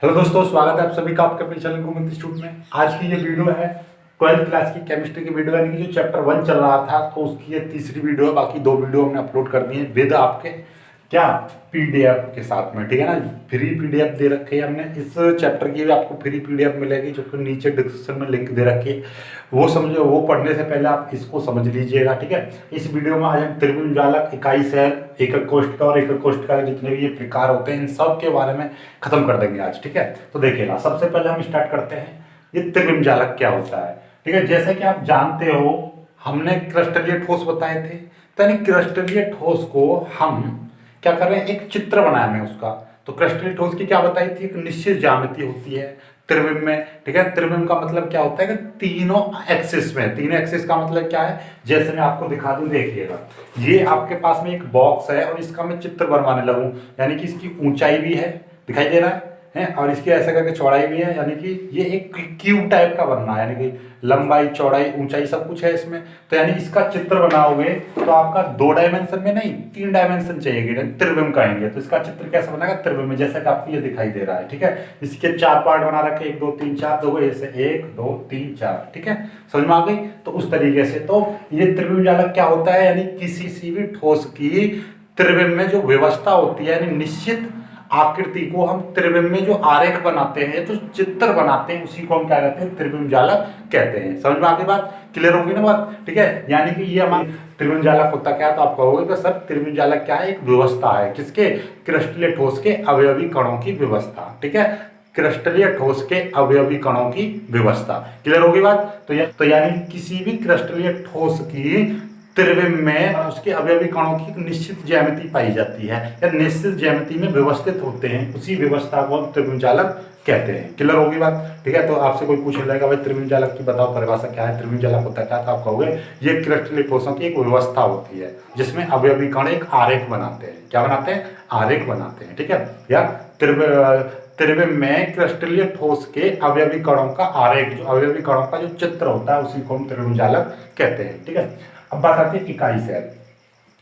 Hello दोस्तों, स्वागत है आप सभी का आपके अपने चैनल गोविंद इंस्टीट्यूट में। आज की ये वीडियो है 12th क्लास की केमिस्ट्री की वीडियो, यानी कि जो चैप्टर 1 चल रहा था तो उसकी ये तीसरी वीडियो है। बाकी 2 वीडियो हमने अपलोड कर दी है विद आपके क्या पीडीएफ के साथ में, ठीक है ना। फ्री पीडीएफ दे रखी है हमने। इस चैप्टर की भी आपको फ्री पीडीएफ मिलेगी जो कि नीचे डिस्क्रिप्शन में लिंक दे रखी है। वो समझो, वो पढ़ने से पहले आप इसको समझ लीजिएगा, ठीक है। इस वीडियो में आज हम त्रिविम जालक, इकाई सैल, एकक कोष्ठक और एकक कोष्ठक के जितने भी ये प्रकार होते हैं इन सब के बारे में खत्म कर देंगे आज, ठीक है। तो देखिएगा, सबसे पहले हम स्टार्ट करते हैं ये त्रिविम जालक क्या होता है, ठीक है। जैसे कि आप जानते हो, हमने क्रिस्टलीय ठोस बताए थे, तो यानी क्रिस्टलीय ठोस को हम क्या कर रहे हैं, एक चित्र बनाया मैं उसका। तो क्रिस्टलीय ठोस की क्या बताई थी, एक निश्चित ज्यामिति होती है त्रिविम में, ठीक है। त्रिविम का मतलब क्या होता है कि तीनों एक्सिस में, तीनों एक्सिस का मतलब क्या है, जैसे मैं आपको दिखा दूं, देखिएगा। ये आपके पास में एक बॉक्स है और इसका मैं चित्र बनवाने लगूं, यानी कि इसकी ऊंचाई भी है, दिखाई दे रहा है, और इसकी ऐसे करके चौड़ाई भी है, यानी कि ये एक क्यूब टाइप का बनना है, यानी कि लंबाई चौड़ाई ऊंचाई सब कुछ है इसमें। तो यानी इसका चित्र बनाओगे तो आपका 2 डायमेंशन में नहीं 3 डायमेंशन चाहिए, त्रिविम कहेंगे। तो इसका चित्र कैसा बनेगा, त्रिविम में, जैसा कि आपको ये दिखाई दे रहा है, ठीक है। इसके 4 पार्ट बना रखे, 1 2 3 4, दो ऐसे 1 2 3 4, ठीक है। समझ में आ गई। तो उस तरीके से तो ये त्रिविम जालक क्या होता है, यानी किसी सी भी ठोस की त्रिविम में जो व्यवस्था होती है, यानी निश्चित आकृति को हम त्रिविम में जो आरेख बनाते हैं, जो चित्र बनाते हैं, उसी को हम क्या कहते हैं, त्रिविम जालक कहते हैं। समझ में आगे बात क्लियर होगी ना बात, ठीक है। यानी कि ये हमारा त्रिविम जालक होता क्या है, तो आप कहोगे कि सर त्रिविम जालक क्या है, एक व्यवस्था है किसके, क्रिस्टलीय ठोस के अवयवी कणों की व्यवस्था, ठीक है। क्रिस्टलीय ठोस के अवयवी कणों की व्यवस्था, क्लियर होगी बात। तो यानी किसी भी क्रिस्टलीय ठोस की त्रिविम में उसके अवयवी कणों की एक निश्चित ज्यामिति पाई जाती है, या निश्चित ज्यामिति में व्यवस्थित होते हैं, उसी व्यवस्था को हम त्रिविम जालक कहते हैं। क्लियर होगी बात, ठीक है। तो आपसे कोई पूछ लेगा भाई त्रिविम जालक की बताओ परिभाषा क्या है, त्रिविम जालक होता क्या, तो आप कहोगे ये क्रिस्टलीय ठोसों की एक व्यवस्था होती है जिसमें अवयवी कण एक आरेख बनाते हैं। क्या बनाते हैं, आरेख बनाते हैं, ठीक है। या त्रिविम में क्रिस्टलीय ठोस के अवयवी कणों का आरेख, जो अवयवी कणों का जो चित्र होता है, उसी को हम त्रिविम जालक कहते हैं, ठीक है। अब बात आती है इकाई सैल।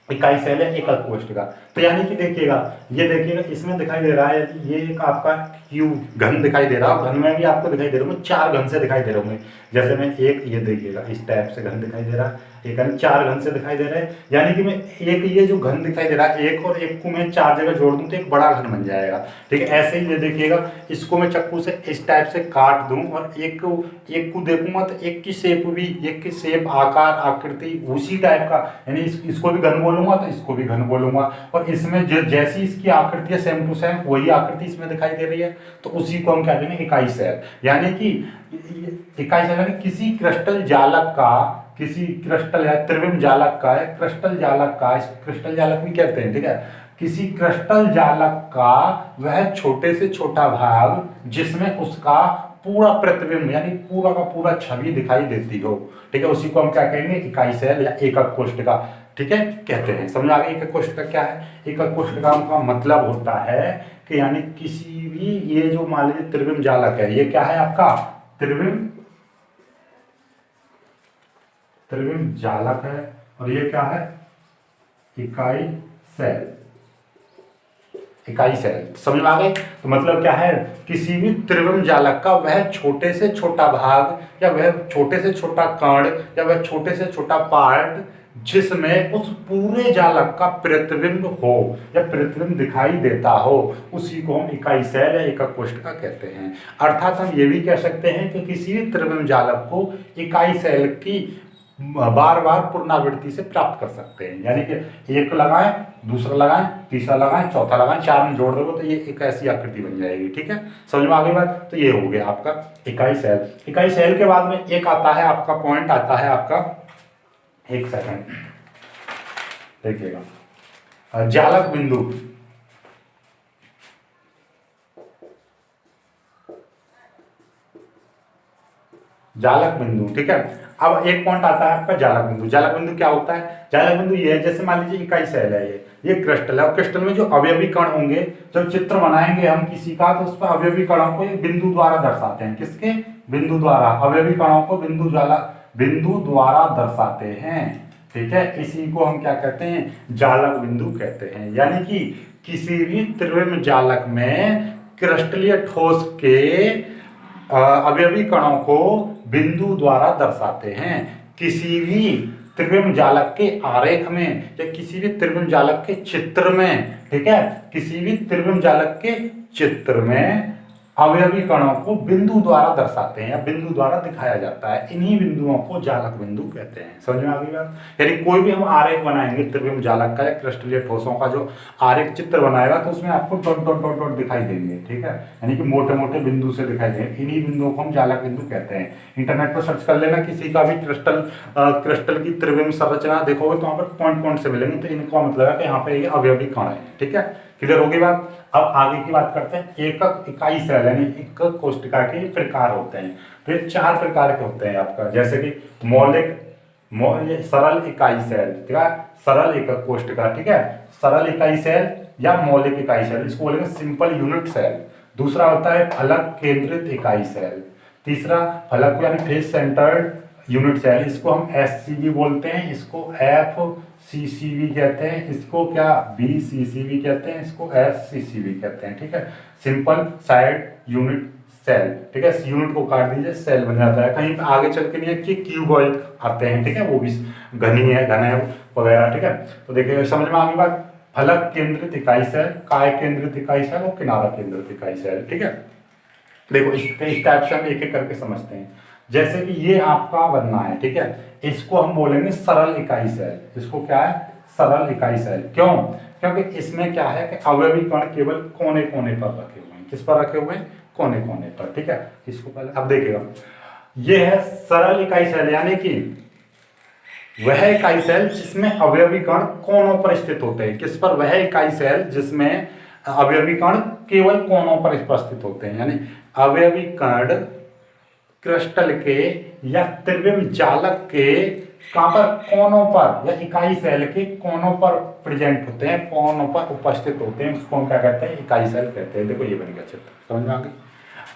इकाई सैल है एकक कोष्ठक। तो यानी कि देखिएगा, ये देखिएगा इसमें दिखाई दे रहा है, ये एक आपका क्यूब घन दिखाई दे रहा है। घन में भी आपको दिखाई दे रहा होंगे, 4 घन से दिखाई दे रहे होंगे। जैसे मैं एक, ये देखिएगा इस टाइप से घन दिखाई दे रहा है, एक 4 घन से दिखाई दे रहे हैं। यानी कि मैं एक, ये जो घन दिखाई दे रहा है, एक और एक को मैं 4 जगह जोड़ दूं तो एक बड़ा घन बन जाएगा, ठीक है। ऐसे ही ये देखिएगा, इसको मैं चाकू से इस टाइप से काट दूं और एक को देखूंगा तो एक की शेप भी, एक की शेप, आकार, आकृति उसी टाइप का, यानी इसको भी घन बोलूंगा तो इसको भी घन बोलूंगा। और इसमें जैसी इसकी आकृति है सेम टू सेम वही आकृति इसमें दिखाई दे रही है, तो उसी को हम क्या कहेंगे, इकाई सैल। यानी कि इकाई सैल यानी किसी क्रिस्टल जालक का, किसी क्रिस्टल है त्रिविम जालक का है, क्रिस्टल जालक का, क्रिस्टल जालक भी कहते हैं, ठीक है। किसी क्रिस्टल जालक का वह छोटे से छोटा भाग जिसमें उसका पूरा प्रतिबिंब, यानी पूरा का पूरा छवि दिखाई देती हो, ठीक है, उसी को हम क्या कहेंगे, इकाई सैल या एकक कोष्ठक, ठीक है, कहते हैं। समझ आ गई एकक कोष्ठक क्या है। एकक कोष्ठक का मतलब होता है कि यानी किसी भी, ये जो मान लीजिए त्रिविम जालक है, ये क्या है आपका त्रिविम जालक है, और ये क्या है, इकाई सैल। इकाई सैल समझ में आ गई। तो मतलब क्या है, किसी भी त्रिविम जालक का वह छोटे से छोटा भाग, या वह छोटे से छोटा कण, या वह छोटे से छोटा पार्ट जिसमें उस पूरे जालक का प्रतिबिंब हो या प्रतिबिंब दिखाई देता हो, उसी को हम इकाई सैल या एकक कोष्ठक कहते हैं। अर्थात हम ये भी कह सकते हैं कि किसी भी त्रिविम जालक को इकाई सैल की बार बार पुनरावृत्ति से प्राप्त कर सकते हैं। यानी कि एक लगाएं, दूसरा लगाएं, तीसरा लगाएं, चौथा लगाएं, 4 में जोड़ दोगे तो ये एक ऐसी आकृति बन जाएगी, ठीक है। समझ में आ गई बात। तो ये हो गया आपका इकाई सैल। इकाई सैल के बाद में एक आता है आपका पॉइंट, आता है आपका, एक सेकंड देखिएगा, जालक बिंदु। जालक बिंदु, ठीक है। अब एक पॉइंट आता है आपका जालक बिंदु। जालक बिंदु क्या होता है, जालक बिंदु ये है, जैसे मान लीजिए इकाई सैल है, ये क्रिस्टल है, और क्रिस्टल में जो अवयवी कण होंगे, जब चित्र बनाएंगे हम किसी का, तो उस पर अवयवी कणों को बिंदु द्वारा दर्शाते हैं। किसके, बिंदु द्वारा, अवयवी कणों को बिंदु द्वारा दर्शाते हैं, ठीक है। इसी को हम क्या कहते हैं, जालक बिंदु कहते हैं। यानी कि किसी भी त्रिविम जालक में क्रिस्टलीय ठोस के अवयवी कणों को बिंदु द्वारा दर्शाते हैं। किसी भी त्रिविम जालक के आरेख में या किसी भी त्रिविम जालक के चित्र में, ठीक है, किसी भी त्रिविम जालक के चित्र में अवयवी कणों को बिंदु द्वारा दर्शाते हैं या बिंदु द्वारा दिखाया जाता है। इन्हीं बिंदुओं को जालक बिंदु कहते हैं। समझ में आ गई बात? यानी कोई भी हम आरेख बनाएंगे त्रिविम जालक का या क्रिस्टलीय ठोसों का जो आरेख चित्र बनाएगा तो उसमें आपको डॉट डॉट डॉट डॉट दिखाई देंगे, ठीक है, यानी कि मोटे मोटे बिंदु से दिखाई देंगे। इन्हीं बिंदुओं को हम जालक बिंदु कहते हैं। इंटरनेट पर सर्च कर लेना किसी का भी क्रिस्टल की त्रिविम संरचना देखोगे तो वहाँ पर पॉइंट पॉइंट से मिलेंगे, तो इनका मतलब है कि यहाँ पे ये अवयवी कण है। ठीक है, क्लियर होगी बात? अब आगे की बात करते हैं। एकक इकाई सेल यानी एकक कोशिका के प्रकार होते हैं। तो ये 4 प्रकार के होते हैं आपका, जैसे कि मौलिक सरल इकाई सेल, ठीक है, सरल एकक कोशिका, ठीक है, सरल इकाई सेल या मौलिक इकाई सेल, इसको बोलेंगे सिंपल यूनिट सेल। दूसरा होता है फलक केंद्रित इकाई सेल। तीसरा फलक यानी फेस सेंटर्ड यूनिट सेल, इसको हम SCV बोलते हैं, इसको FCCV कहते हैं, इसको क्या BCCV कहते हैं, इसको SCCV कहते हैं। ठीक है, सिंपल साइड यूनिट सेल, ठीक है, यूनिट को काट दीजिए सेल बन जाता है। कहीं आगे चल के नहीं है कि क्यूबॉइड आते हैं, ठीक है, वो भी घनी है, घन है वगैरह। ठीक है, तो देखिए समझ में आ गई बात। फलक केंद्रित इकाई सेल, काय केंद्रित इकाई सेल और किनारा केंद्रित इकाई सेल। ठीक है, देखो इस टाइप से हम एक एक करके समझते हैं। जैसे कि ये आपका बनना है, ठीक है, इसको हम बोलेंगे सरल इकाई सेल। इसको क्या है? सरल इकाई सेल। क्यों? क्योंकि इसमें क्या है कि अवयवी कण केवल कोने कोने पर रखे हुए हैं। किस पर रखे हुए हैं? कोने कोने पर। ठीक है, इसको पहले अब देखिएगा, ये है सरल इकाई सेल, यानी कि वह इकाई सेल जिसमें अवयवी कण कोनों पर स्थित होते हैं। किस पर? वह इकाई सेल जिसमें अवयवी कण केवल कोनों पर उपस्थित होते हैं, यानी अवयवी कण क्रिस्टल के या त्रिविम जालक के कहां पर? कोनों पर, या इकाई सेल के कोनों पर प्रेजेंट होते हैं, कोनों पर उपस्थित होते हैं, उसको हम क्या कहते हैं? इकाई सेल कहते हैं। देखो ये बन गया चित्र, समझ में आ गई?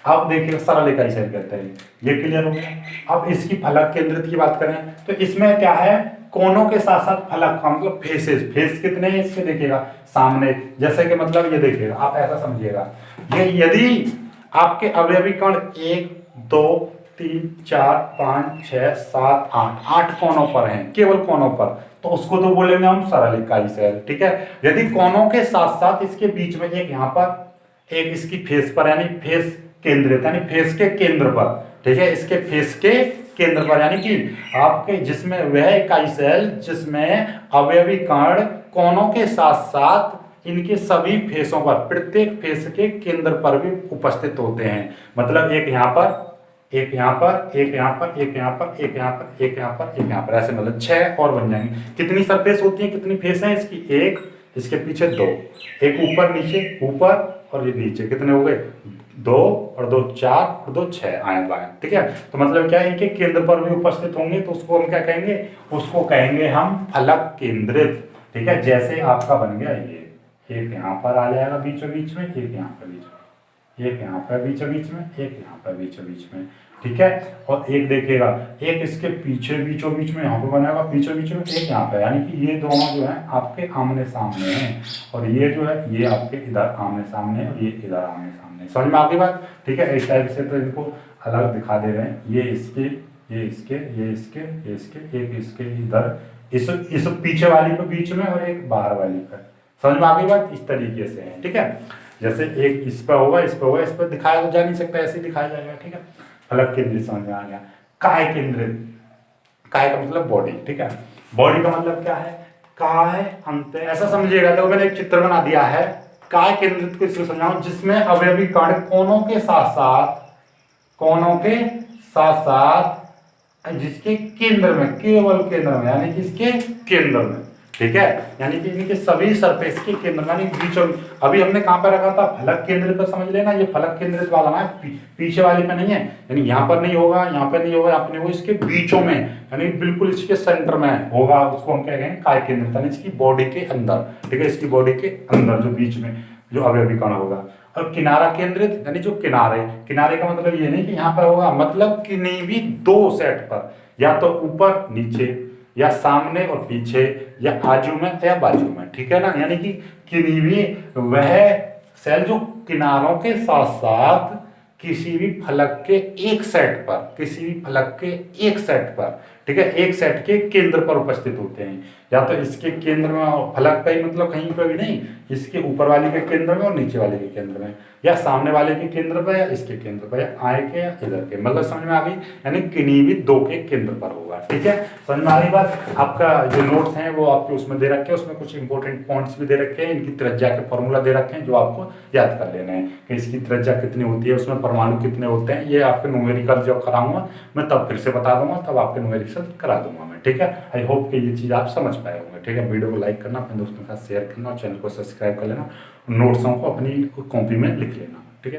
अब देखिए सरल इकाई सेल कहते हैं, ये क्लियर हो गया। अब इसकी फलक केंद्रित की बात करें तो इसमें क्या है? कोनों के साथ साथ फलक का मतलब फेसेस। फेस कितने हैं इसके? देखिएगा सामने, जैसे कि मतलब ये देखिएगा, आप ऐसा समझिएगा, ये यदि आपके अवयवी कण 1 2 3 4 5 6 7 8 कोनों पर हैं, केवल कोनों पर, तो उसको तो बोलेंगे हम सरल इकाई सेल। ठीक है, यदि कोनों के साथ साथ इसके बीच में एक यहाँ पर, एक इसकी फेस पर, यानी फेस केंद्रित, यानी फेस के केंद्र पर, ठीक है, इसके फेस के केंद्र पर, यानी कि आपके जिसमें वह इकाई सेल जिसमें अवयवी कण कोनों के साथ साथ इनके सभी फेसों पर, प्रत्येक फेस के केंद्र पर भी उपस्थित होते हैं। मतलब एक यहाँ पर, एक यहाँ पर, एक यहाँ पर, एक यहाँ पर, एक यहाँ पर, एक यहाँ पर, एक यहाँ पर, ऐसे मतलब 6 और बन जाएंगे। कितनी सरफेस होती है? कितनी फेस है इसकी? 1, इसके पीछे 2, एक ऊपर नीचे, ऊपर और ये नीचे, कितने हो गए? 2 और 2 4 और 2 6 आए बाएं। ठीक है, तो मतलब क्या है? इनके केंद्र पर भी उपस्थित होंगे, तो उसको हम क्या कहेंगे? उसको कहेंगे हम फलक केंद्रित। ठीक है, जैसे आपका बन गया ये, एक यहाँ पर आ जाएगा बीचों बीच में, एक यहाँ पर बीच में, एक यहाँ पर बीचों बीच में, एक यहाँ पर बीचों बीच में। ठीक है, और एक देखिएगा, एक इसके पीछे बीचों बीच में यहाँ पे बनेगा बीचों बीच में, एक यहाँ पे, यानी कि ये दोनों जो है आपके आमने सामने हैं, और ये जो है ये आपके इधर आमने सामने है, और ये इधर आमने सामने। समझ में आती बात? ठीक है, इस टाइप से तो इनको अलग दिखा दे रहे हैं, ये इसके, ये इसके, ये इसके, ये इसके, एक इसके इधर, इस पीछे वाली पे बीच में, और एक बाहर वाली पे। समझ में आ गई बात? इस तरीके से है। ठीक है, जैसे एक इस पर होगा, इस पर होगा, इस पर दिखाया तो जा नहीं सकता, ऐसे दिखाया जाएगा। ठीक है, फलक केंद्रित समझ में आ गया। काय केंद्रित, काय का मतलब बॉडी। ठीक है, बॉडी का मतलब क्या है? काय अंत, ऐसा समझिएगा। तो मैंने एक चित्र बना दिया है काय केंद्रित को, इसलिए समझाऊं जिसमें अवयवी कण कोनों के साथ साथ, कोनों के साथ साथ जिसके केंद्र में, केवल केंद्र में, यानी कि इसके केंद्र में। ठीक है, यानी कि इनके सभी सरफेस के केंद्र, यानी बीचों, अभी हमने कहां पर रखा था? फलक केंद्रित पर। समझ लेना, ये फलक केंद्रित वाला ना, पीछे वाले पे नहीं है, यानी यहाँ पर नहीं होगा, यहाँ पर नहीं होगा, यहाँ पर नहीं होगा, इसके बीचों में, यानी बिल्कुल इसके सेंटर में होगा, उसको हम कह रहे हैं काय केंद्रित, यानी इसकी बॉडी के अंदर। ठीक है, इसकी बॉडी के अंदर जो बीच में जो अवयवी कण होगा। और किनारा केंद्रित, यानी जो किनारे, किनारे का मतलब ये नहीं कि यहाँ पर होगा, मतलब किन्हीं भी 2 सेट पर, या तो ऊपर नीचे, या सामने और पीछे, या आजू में या बाजू में। ठीक है ना, यानी कि किन्हीं भी वह सेल जो किनारों के साथ साथ किसी भी फलक के एक सेट पर, किसी भी फलक के एक सेट पर, ठीक है, एक सेट के केंद्र पर उपस्थित होते हैं। या तो इसके केंद्र में, फलक का ही मतलब कहीं पर भी नहीं, इसके ऊपर वाले के केंद्र में और नीचे वाले के केंद्र में, या सामने वाले के केंद्र पर या इसके केंद्र पर, या आए के या इधर के, मतलब समझ में आ गई, यानी किन्हीं भी दो के केंद्र पर होगा। ठीक है, समझ में आ रही बात। आपका जो नोट्स हैं वो आपके उसमें दे रखे हैं, उसमें कुछ इंपॉर्टेंट पॉइंट्स भी दे रखे हैं, इनकी त्रिज्या के फॉर्मूला दे रखे हैं जो आपको याद कर लेना है कि इसकी त्रिज्या कितनी होती है, उसमें परमाणु कितने होते हैं। ये आपके न्यूमेरिकल जब कराऊंगा मैं तब फिर से बता दूंगा, तब आपके न्यूमेरिकल करा दूंगा मैं। ठीक है, आई होप कि ये चीज़ आप समझ पाए होंगे। ठीक है, वीडियो को लाइक करना, अपने दोस्तों के साथ शेयर करना और चैनल को सब्सक्राइब कर लेना। नोट्सों को अपनी कॉपी में लिख लेना।